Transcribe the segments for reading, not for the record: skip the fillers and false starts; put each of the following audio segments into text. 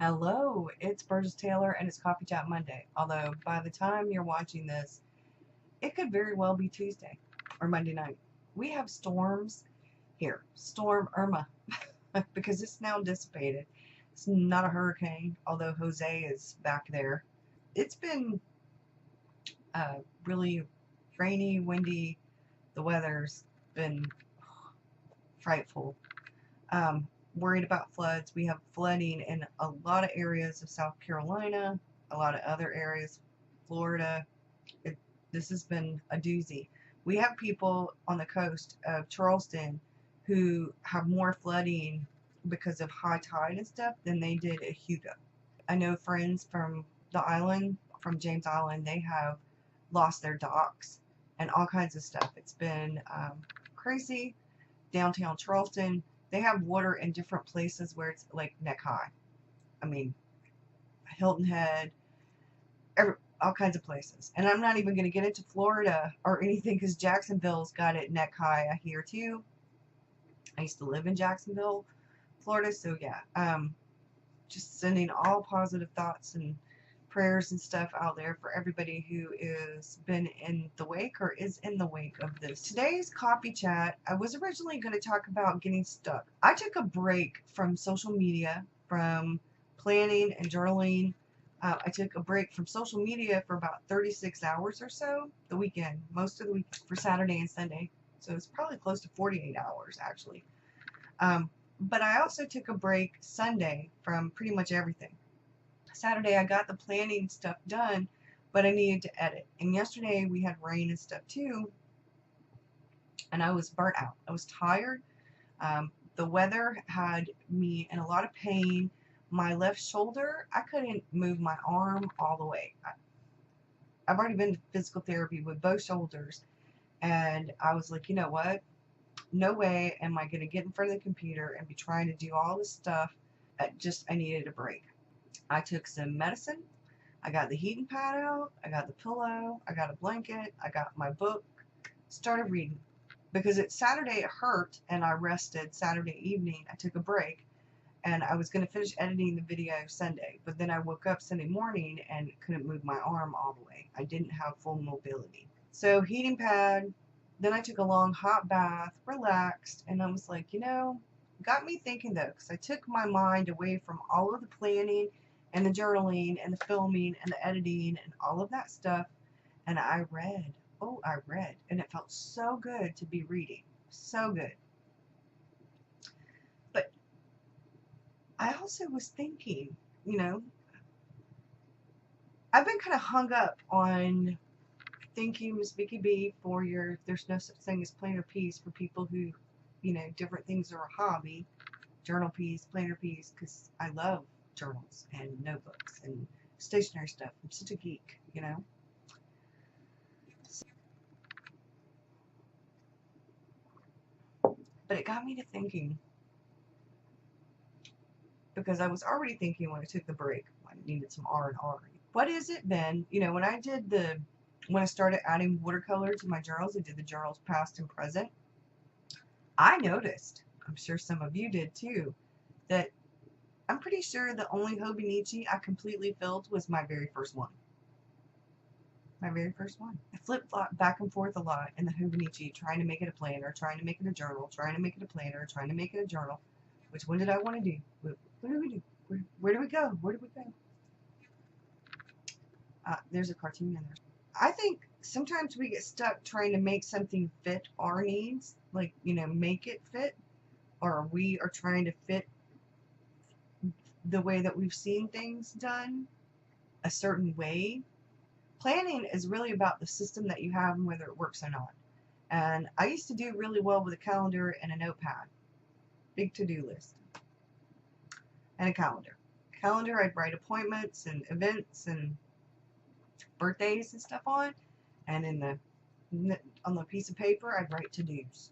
Hello, it's Burgess Taylor and it's Coffee Chat Monday. Although by the time you're watching this, it could very well be Tuesday or Monday night. We have storms here. Storm Irma, because it's now dissipated. It's not a hurricane, although Jose is back there. It's been really rainy, windy. The weather's been frightful. Um, Worried about floods. We have flooding in a lot of areas of South Carolina, a lot of other areas, Florida. It, this has been a doozy. We have people on the coast of Charleston who have more flooding because of high tide and stuff than they did at Hugo. I know friends from the island, from James Island, they have lost their docks and all kinds of stuff. It's been crazy. Downtown Charleston, they have water in different places where it's like neck high. I mean, Hilton Head, all kinds of places. And I'm not even going to get into Florida or anything because Jacksonville's got it neck high, I hear too. I used to live in Jacksonville, Florida, so yeah. Just sending all positive thoughts and prayers and stuff out there for everybody who is been in the wake or is in the wake of this. Today's coffee chat, I was originally going to talk about getting stuck. I took a break from social media, from planning and journaling. I took a break from social media for about 36 hours or so, the weekend, most of the week for Saturday and Sunday. So it's probably close to 48 hours actually. But I also took a break Sunday from pretty much everything. Saturday I got the planning stuff done, but I needed to edit. And yesterday we had rain and stuff too, and I was burnt out. I was tired. The weather had me in a lot of pain. My left shoulder, I couldn't move my arm all the way. I've already been to physical therapy with both shoulders, and I was like, you know what? No way am I going to get in front of the computer and be trying to do all this stuff. I needed a break. I took some medicine. I got the heating pad out. I got the pillow. I got a blanket. I got my book. Started reading. Because it's Saturday, it hurt, and I rested Saturday evening. I took a break, and I was going to finish editing the video Sunday. But then I woke up Sunday morning and couldn't move my arm all the way. I didn't have full mobility. So heating pad. Then I took a long hot bath, relaxed, and I was like, got me thinking though, because I took my mind away from all of the planning and the journaling and the filming and the editing and all of that stuff, and I read. Oh, I read, and it felt so good to be reading. So good. But I also was thinking, I've been kind of hung up on thank you, Miss Vicky B, for your there's no such thing as planner piece for people who, different things are a hobby. Journal piece, planner piece, because I love journals and notebooks and stationery stuff. I'm such a geek, But it got me to thinking, because I was already thinking when I took the break, I needed some R&R. What has it been, when I started adding watercolor to my journals, I did the journals past and present. I noticed, I'm sure some of you did too, that I'm pretty sure the only Hobonichi I completely filled was my very first one. My very first one. I flip-flop back and forth a lot in the Hobonichi, trying to make it a planner, trying to make it a journal, trying to make it a planner, trying to make it a journal. Which one did I want to do? What do we do? Where do we go? Where do we go? There's a cartoon in there. I think sometimes we get stuck trying to make something fit our needs, like, make it fit, or we are trying to fit the way that we've seen things done a certain way. Planning is really about the system that you have and whether it works or not. And I used to do really well with a calendar and a notepad. Big to-do list. And a calendar. Calendar, I'd write appointments and events and birthdays and stuff on. And on the piece of paper, I'd write to-dos.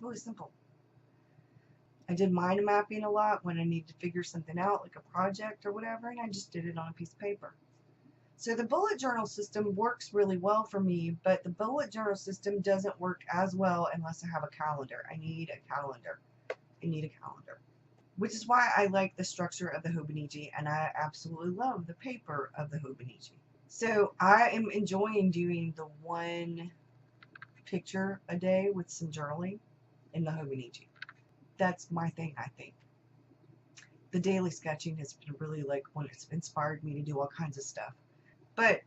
Really simple. I did mind mapping a lot when I needed to figure something out, like a project or whatever, and I just did it on a piece of paper. So the bullet journal system works really well for me, but the bullet journal system doesn't work as well unless I have a calendar. I need a calendar. I need a calendar. which is why I like the structure of the Hobonichi, and I absolutely love the paper of the Hobonichi. So I am enjoying doing the one picture a day with some journaling in the Hobonichi. That's my thing, I think. The daily sketching has been really like when it's inspired me to do all kinds of stuff. But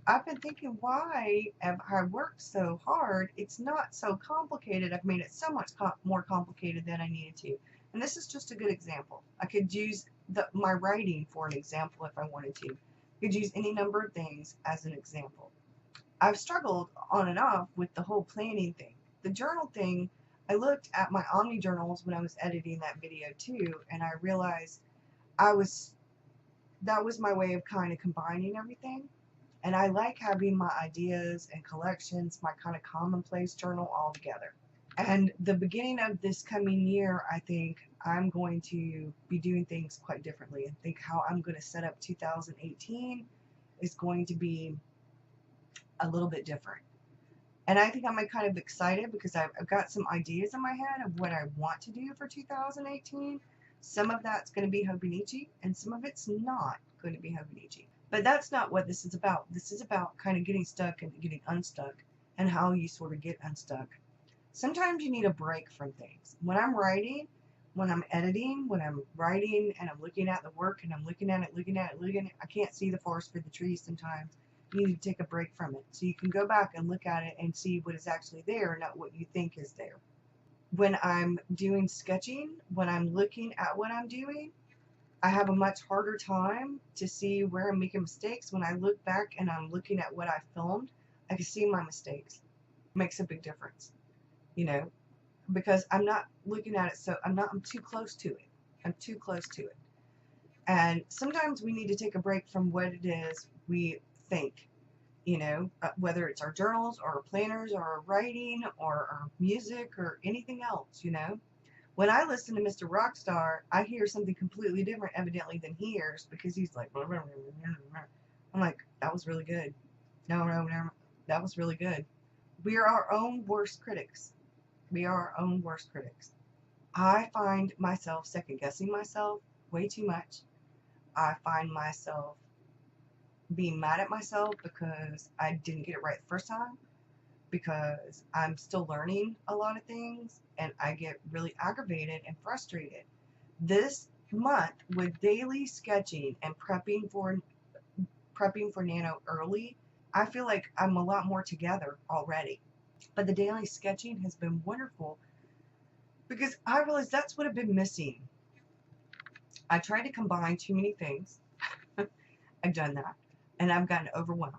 I've been thinking, why have I worked so hard? It's not so complicated. I've made it so much more complicated than I needed to. And this is just a good example. I could use my writing for an example if I wanted to. I could use any number of things as an example. I've struggled on and off with the whole planning thing. The journal thing, I looked at my Omni journals when I was editing that video too, and I realized that was my way of kind of combining everything. And I like having my ideas and collections, my kind of commonplace journal all together. And the beginning of this coming year, I think I'm going to be doing things quite differently. I think how I'm going to set up 2018 is going to be a little bit different. And I think I'm kind of excited because I've got some ideas in my head of what I want to do for 2018. Some of that's going to be Hobonichi, and some of it's not going to be Hobonichi. But that's not what this is about. This is about kind of getting stuck and getting unstuck, and how you sort of get unstuck. Sometimes you need a break from things. When I'm writing, when I'm editing, when I'm writing and I'm looking at the work and I'm looking at it, I can't see the forest for the trees sometimes. You need to take a break from it. So you can go back and look at it and see what is actually there, not what you think is there. When I'm doing sketching, when I'm looking at what I'm doing, I have a much harder time to see where I'm making mistakes. When I look back and I'm looking at what I filmed, I can see my mistakes. It makes a big difference, you know, because I'm not looking at it, so I'm too close to it. I'm too close to it. And sometimes we need to take a break from what it is we think, you know, whether it's our journals or our planners or our writing or our music or anything else, you know. When I listen to Mr. Rockstar, I hear something completely different evidently than he hears, because he's like, blah, blah, blah, blah, blah. I'm like, that was really good. No, that was really good. We are our own worst critics. We are our own worst critics. I find myself second guessing myself way too much. I find myself being mad at myself because I didn't get it right the first time, because I'm still learning a lot of things, and I get really aggravated and frustrated. This month with daily sketching and prepping for Nano early, I feel like I'm a lot more together already. But the daily sketching has been wonderful because I realized that's what I've been missing. I tried to combine too many things. I've done that, and I've gotten overwhelmed.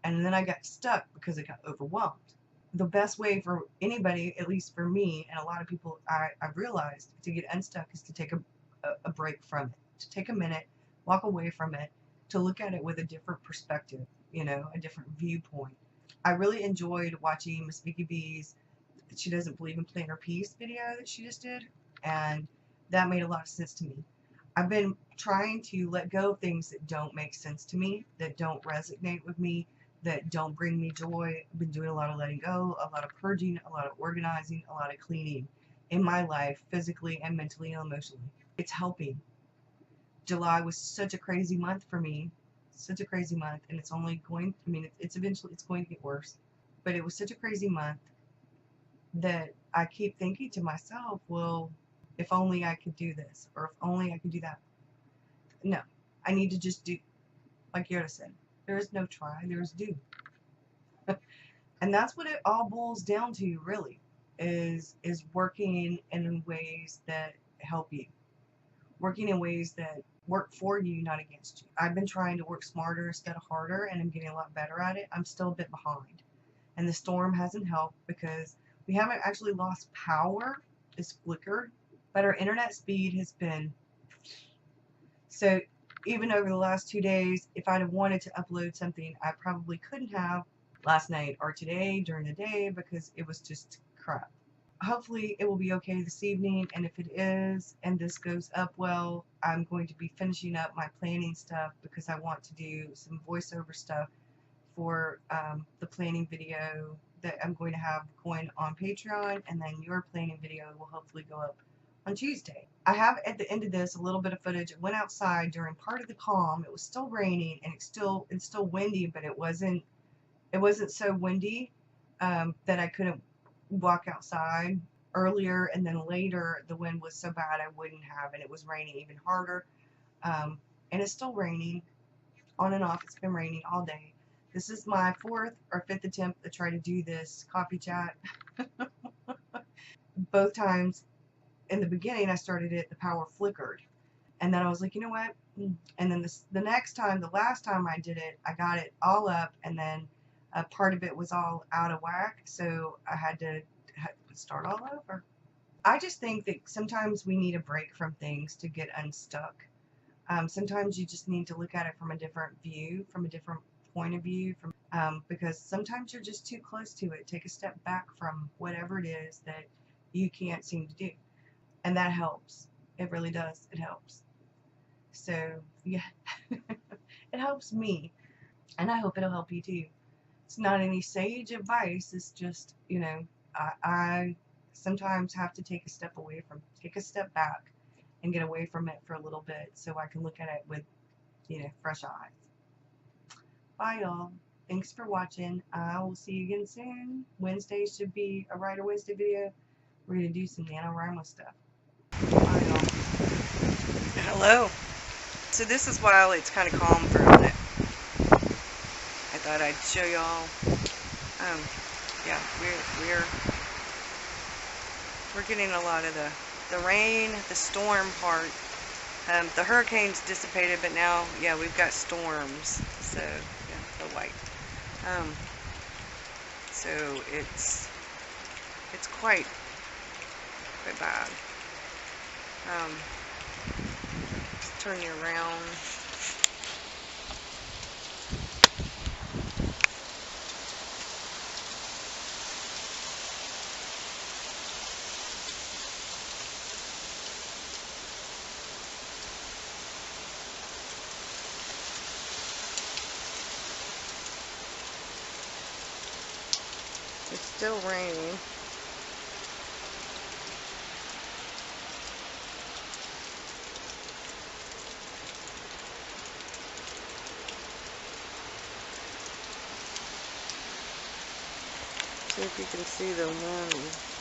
And then I got stuck because I got overwhelmed. The best way for anybody, at least for me and a lot of people, I've realized, to get unstuck is to take a break from it, to take a minute, walk away from it, to look at it with a different perspective, you know, a different viewpoint. I really enjoyed watching Miss Vicky B's She Doesn't Believe in Planner Peace video that she just did, and that made a lot of sense to me. I've been trying to let go of things that don't make sense to me, that don't resonate with me, that don't bring me joy. I've been doing a lot of letting go, a lot of purging, a lot of organizing, a lot of cleaning in my life, physically and mentally and emotionally. It's helping. July was such a crazy month for me, such a crazy month, and it's only going, I mean, it's eventually, it's going to get worse, but it was such a crazy month that I keep thinking to myself, well, if only I could do this, or if only I could do that. No, I need to just do, like Yoda said, there is no try, there is do. And that's what it all boils down to, really, is working in ways that help you. Working in ways that work for you, not against you. I've been trying to work smarter instead of harder, and I'm getting a lot better at it. I'm still a bit behind. And the storm hasn't helped because we haven't actually lost power. It's flickered. But our internet speed has been... So even over the last 2 days, if I'd have wanted to upload something, I probably couldn't have last night or today during the day because it was just crap. Hopefully it will be okay this evening, and if it is and this goes up well, I'm going to be finishing up my planning stuff because I want to do some voiceover stuff for the planning video that I'm going to have going on Patreon, and then your planning video will hopefully go up on Tuesday. I have at the end of this a little bit of footage. It went outside during part of the calm. It was still raining and it's still windy, but it wasn't so windy that I couldn't walk outside earlier, and then later the wind was so bad I wouldn't have, and it was raining even harder. And it's still raining on and off. It's been raining all day. This is my 4th or 5th attempt to try to do this coffee chat. Both times in the beginning I started it, the power flickered, and then I was like, you know what? And then the next time, the last time I did it, I got it all up, and then part of it was all out of whack, so I had to start all over. I just think that sometimes we need a break from things to get unstuck. Sometimes you just need to look at it from a different view, from a different point of view, because sometimes you're just too close to it. Take a step back from whatever it is that you can't seem to do, and that helps. It really does. It helps. So yeah, it helps me, and I hope it'll help you too. It's not any sage advice. It's just, you know, I sometimes have to take a step back and get away from it for a little bit so I can look at it with, you know, fresh eyes. Bye, y'all. Thanks for watching. I will see you again soon. Wednesday should be a Writer Wednesday video. We're going to do some NaNoWriMo stuff. Bye, y'all. Hello. So this is while it's kind of calm for a minute. I thought I'd show y'all. Yeah, we're getting a lot of the rain, the storm part. The hurricanes dissipated, but now, yeah, we've got storms. So yeah, the white. So it's quite bad. Just turn you around. It's still raining. See if you can see the wind.